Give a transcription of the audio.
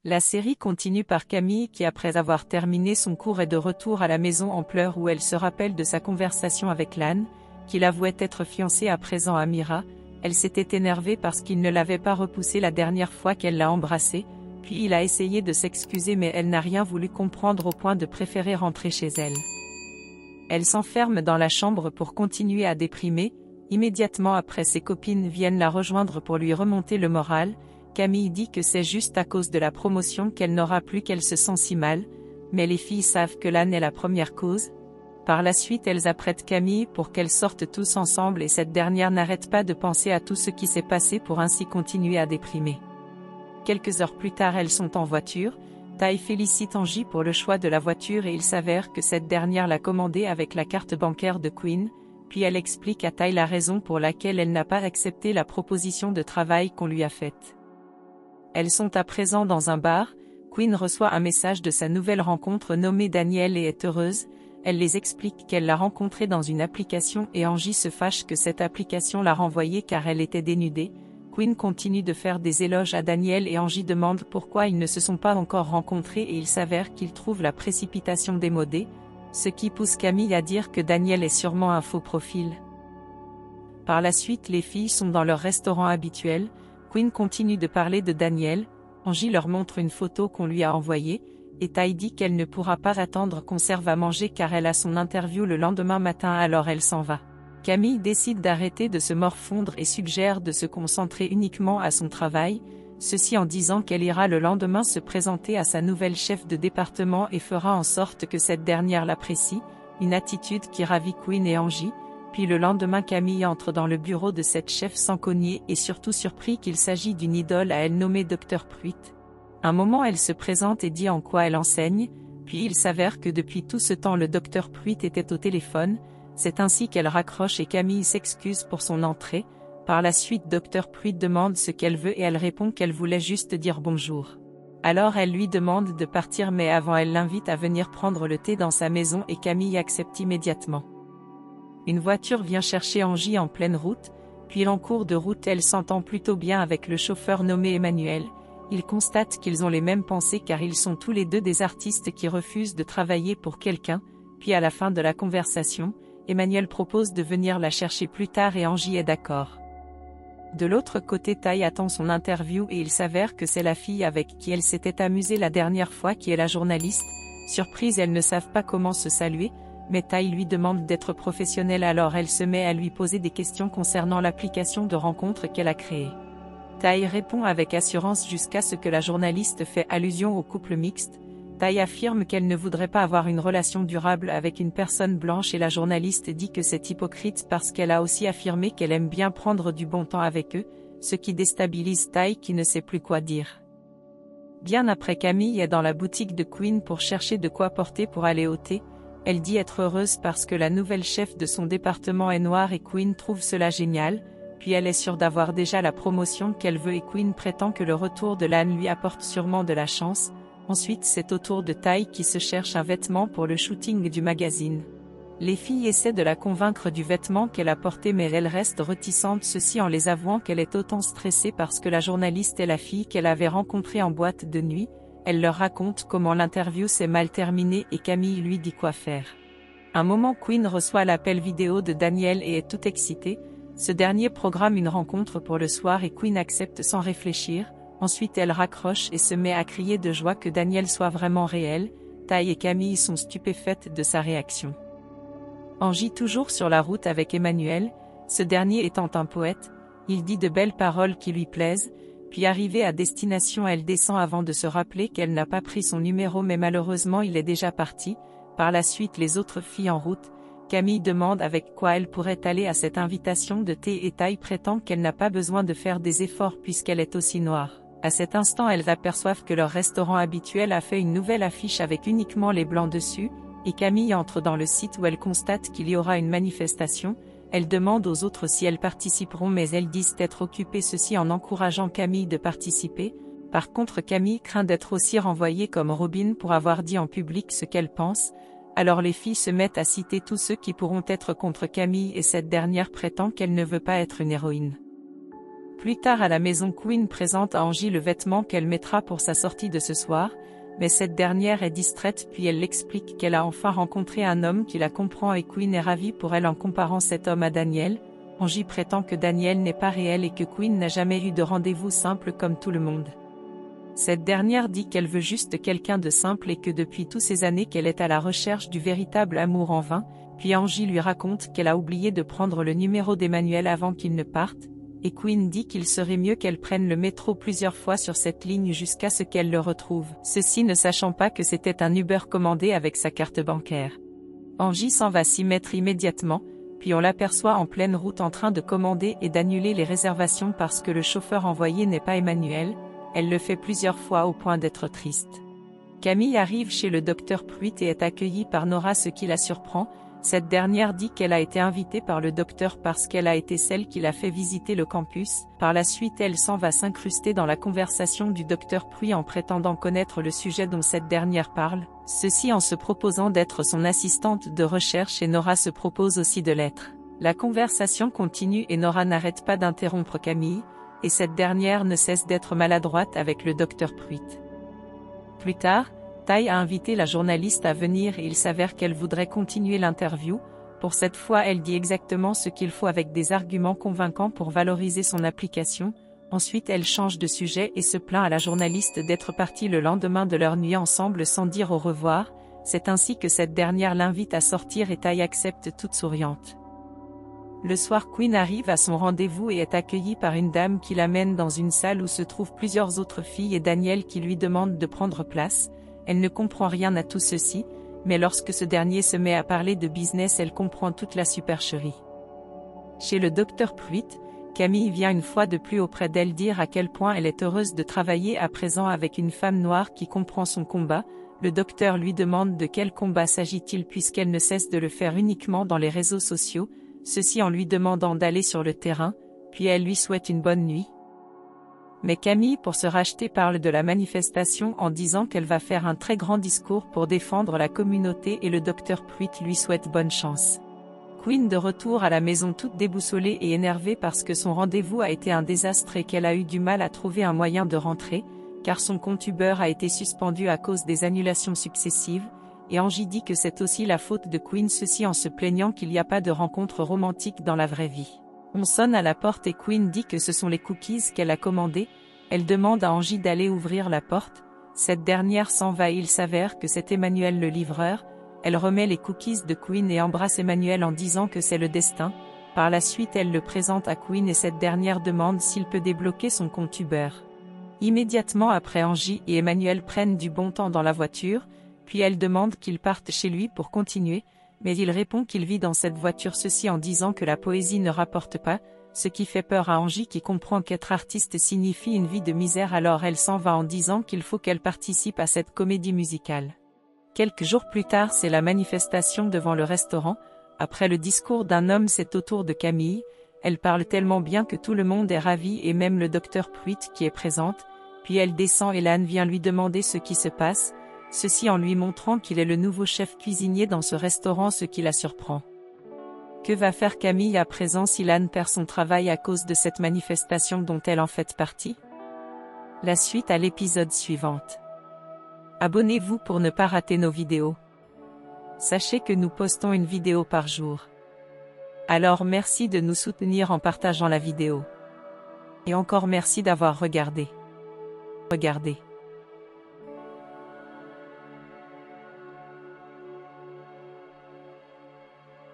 La série continue par Camille qui après avoir terminé son cours est de retour à la maison en pleurs où elle se rappelle de sa conversation avec Lan, qu'il avouait être fiancé à présent à Mira. Elle s'était énervée parce qu'il ne l'avait pas repoussée la dernière fois qu'elle l'a embrassée, puis il a essayé de s'excuser mais elle n'a rien voulu comprendre au point de préférer rentrer chez elle. Elle s'enferme dans la chambre pour continuer à déprimer. Immédiatement après, ses copines viennent la rejoindre pour lui remonter le moral. Camille dit que c'est juste à cause de la promotion qu'elle n'aura plus qu'elle se sent si mal, mais les filles savent que Lan est la première cause. Par la suite, elles apprêtent Camille pour qu'elles sortent tous ensemble et cette dernière n'arrête pas de penser à tout ce qui s'est passé pour ainsi continuer à déprimer. Quelques heures plus tard, elles sont en voiture. Tai félicite Angie pour le choix de la voiture et il s'avère que cette dernière l'a commandée avec la carte bancaire de Queen, puis elle explique à Tai la raison pour laquelle elle n'a pas accepté la proposition de travail qu'on lui a faite. Elles sont à présent dans un bar. Queen reçoit un message de sa nouvelle rencontre nommée Danielle et est heureuse. Elle les explique qu'elle l'a rencontré dans une application et Angie se fâche que cette application l'a renvoyée car elle était dénudée. Queen continue de faire des éloges à Danielle et Angie demande pourquoi ils ne se sont pas encore rencontrés et il s'avère qu'ils trouvent la précipitation démodée, ce qui pousse Camille à dire que Danielle est sûrement un faux profil. Par la suite, les filles sont dans leur restaurant habituel. Queen continue de parler de Danielle, Angie leur montre une photo qu'on lui a envoyée, et Tai dit qu'elle ne pourra pas attendre qu'on serve à manger car elle a son interview le lendemain matin alors elle s'en va. Camille décide d'arrêter de se morfondre et suggère de se concentrer uniquement à son travail, ceci en disant qu'elle ira le lendemain se présenter à sa nouvelle chef de département et fera en sorte que cette dernière l'apprécie, une attitude qui ravit Queen et Angie. Puis le lendemain Camille entre dans le bureau de cette chef sans cogner et surtout surpris qu'il s'agit d'une idole à elle nommée Dr Pruitt. Un moment elle se présente et dit en quoi elle enseigne, puis il s'avère que depuis tout ce temps le Dr Pruitt était au téléphone, c'est ainsi qu'elle raccroche et Camille s'excuse pour son entrée. Par la suite Dr Pruitt demande ce qu'elle veut et elle répond qu'elle voulait juste dire bonjour. Alors elle lui demande de partir mais avant elle l'invite à venir prendre le thé dans sa maison et Camille accepte immédiatement. Une voiture vient chercher Angie en pleine route, puis en cours de route elle s'entend plutôt bien avec le chauffeur nommé Emmanuel. Ils constatent qu'ils ont les mêmes pensées car ils sont tous les deux des artistes qui refusent de travailler pour quelqu'un, puis à la fin de la conversation, Emmanuel propose de venir la chercher plus tard et Angie est d'accord. De l'autre côté Tai attend son interview et il s'avère que c'est la fille avec qui elle s'était amusée la dernière fois qui est la journaliste. Surprise, elles ne savent pas comment se saluer, mais Tai lui demande d'être professionnelle alors elle se met à lui poser des questions concernant l'application de rencontre qu'elle a créée. Tai répond avec assurance jusqu'à ce que la journaliste fait allusion au couple mixte. Tai affirme qu'elle ne voudrait pas avoir une relation durable avec une personne blanche et la journaliste dit que c'est hypocrite parce qu'elle a aussi affirmé qu'elle aime bien prendre du bon temps avec eux, ce qui déstabilise Tai qui ne sait plus quoi dire. Bien après Camille est dans la boutique de Queen pour chercher de quoi porter pour aller au thé. Elle dit être heureuse parce que la nouvelle chef de son département est noire et Queen trouve cela génial, puis elle est sûre d'avoir déjà la promotion qu'elle veut et Queen prétend que le retour de Lan lui apporte sûrement de la chance. Ensuite c'est au tour de Tai qui se cherche un vêtement pour le shooting du magazine. Les filles essaient de la convaincre du vêtement qu'elle a porté mais elle reste réticente, ceci en les avouant qu'elle est autant stressée parce que la journaliste est la fille qu'elle avait rencontrée en boîte de nuit. Elle leur raconte comment l'interview s'est mal terminée et Camille lui dit quoi faire. Un moment Queen reçoit l'appel vidéo de Daniel et est tout excitée. Ce dernier programme une rencontre pour le soir et Queen accepte sans réfléchir. Ensuite elle raccroche et se met à crier de joie que Daniel soit vraiment réel. Tai et Camille sont stupéfaites de sa réaction. Angie toujours sur la route avec Emmanuel, ce dernier étant un poète, il dit de belles paroles qui lui plaisent. Puis arrivée à destination elle descend avant de se rappeler qu'elle n'a pas pris son numéro mais malheureusement il est déjà parti. Par la suite les autres filles en route, Camille demande avec quoi elle pourrait aller à cette invitation de thé et Tai prétend qu'elle n'a pas besoin de faire des efforts puisqu'elle est aussi noire. À cet instant elles aperçoivent que leur restaurant habituel a fait une nouvelle affiche avec uniquement les blancs dessus, et Camille entre dans le site où elle constate qu'il y aura une manifestation. Elle demande aux autres si elles participeront mais elles disent être occupées, ceci en encourageant Camille de participer. Par contre Camille craint d'être aussi renvoyée comme Robin pour avoir dit en public ce qu'elle pense, alors les filles se mettent à citer tous ceux qui pourront être contre Camille et cette dernière prétend qu'elle ne veut pas être une héroïne. Plus tard à la maison, Quinn présente à Angie le vêtement qu'elle mettra pour sa sortie de ce soir, mais cette dernière est distraite puis elle l'explique qu'elle a enfin rencontré un homme qui la comprend et Quinn est ravie pour elle en comparant cet homme à Daniel. Angie prétend que Daniel n'est pas réel et que Quinn n'a jamais eu de rendez-vous simple comme tout le monde. Cette dernière dit qu'elle veut juste quelqu'un de simple et que depuis toutes ces années qu'elle est à la recherche du véritable amour en vain, puis Angie lui raconte qu'elle a oublié de prendre le numéro d'Emmanuel avant qu'il ne parte, et Quinn dit qu'il serait mieux qu'elle prenne le métro plusieurs fois sur cette ligne jusqu'à ce qu'elle le retrouve, ceci ne sachant pas que c'était un Uber commandé avec sa carte bancaire. Angie s'en va s'y mettre immédiatement, puis on l'aperçoit en pleine route en train de commander et d'annuler les réservations parce que le chauffeur envoyé n'est pas Emmanuel. Elle le fait plusieurs fois au point d'être triste. Camille arrive chez le docteur Pruitt et est accueillie par Nora, ce qui la surprend. Cette dernière dit qu'elle a été invitée par le docteur parce qu'elle a été celle qui l'a fait visiter le campus. Par la suite, elle s'en va s'incruster dans la conversation du docteur Pruitt en prétendant connaître le sujet dont cette dernière parle, ceci en se proposant d'être son assistante de recherche et Nora se propose aussi de l'être. La conversation continue et Nora n'arrête pas d'interrompre Camille, et cette dernière ne cesse d'être maladroite avec le docteur Pruitt. Plus tard, Tai a invité la journaliste à venir et il s'avère qu'elle voudrait continuer l'interview. Pour cette fois, elle dit exactement ce qu'il faut avec des arguments convaincants pour valoriser son application. Ensuite, elle change de sujet et se plaint à la journaliste d'être partie le lendemain de leur nuit ensemble sans dire au revoir. C'est ainsi que cette dernière l'invite à sortir et Tai accepte toute souriante. Le soir, Quinn arrive à son rendez-vous et est accueillie par une dame qui l'amène dans une salle où se trouvent plusieurs autres filles et Daniel qui lui demande de prendre place. Elle ne comprend rien à tout ceci, mais lorsque ce dernier se met à parler de business, elle comprend toute la supercherie. Chez le docteur Pruitt, Camille vient une fois de plus auprès d'elle dire à quel point elle est heureuse de travailler à présent avec une femme noire qui comprend son combat. Le docteur lui demande de quel combat s'agit-il puisqu'elle ne cesse de le faire uniquement dans les réseaux sociaux. Ceci en lui demandant d'aller sur le terrain, puis elle lui souhaite une bonne nuit. Mais Camille, pour se racheter, parle de la manifestation en disant qu'elle va faire un très grand discours pour défendre la communauté et le docteur Pruitt lui souhaite bonne chance. Quinn de retour à la maison toute déboussolée et énervée parce que son rendez-vous a été un désastre et qu'elle a eu du mal à trouver un moyen de rentrer, car son compte Uber a été suspendu à cause des annulations successives. Et Angie dit que c'est aussi la faute de Quinn, ceci en se plaignant qu'il n'y a pas de rencontre romantique dans la vraie vie. On sonne à la porte et Quinn dit que ce sont les cookies qu'elle a commandés. Elle demande à Angie d'aller ouvrir la porte. Cette dernière s'en va et il s'avère que c'est Emmanuel le livreur. Elle remet les cookies de Quinn et embrasse Emmanuel en disant que c'est le destin. Par la suite, elle le présente à Quinn et cette dernière demande s'il peut débloquer son compte Uber. Immédiatement après, Angie et Emmanuel prennent du bon temps dans la voiture. Puis elle demande qu'il parte chez lui pour continuer, mais il répond qu'il vit dans cette voiture, ceci en disant que la poésie ne rapporte pas, ce qui fait peur à Angie qui comprend qu'être artiste signifie une vie de misère, alors elle s'en va en disant qu'il faut qu'elle participe à cette comédie musicale. Quelques jours plus tard, c'est la manifestation devant le restaurant. Après le discours d'un homme, c'est au tour de Camille. Elle parle tellement bien que tout le monde est ravi et même le docteur Pruitt qui est présente. Puis elle descend et Lan vient lui demander ce qui se passe. Ceci en lui montrant qu'il est le nouveau chef cuisinier dans ce restaurant, ce qui la surprend. Que va faire Camille à présent si Lan perd son travail à cause de cette manifestation dont elle en fait partie? La suite à l'épisode suivant. Abonnez-vous pour ne pas rater nos vidéos. Sachez que nous postons une vidéo par jour. Alors merci de nous soutenir en partageant la vidéo. Et encore merci d'avoir regardé. Regardez.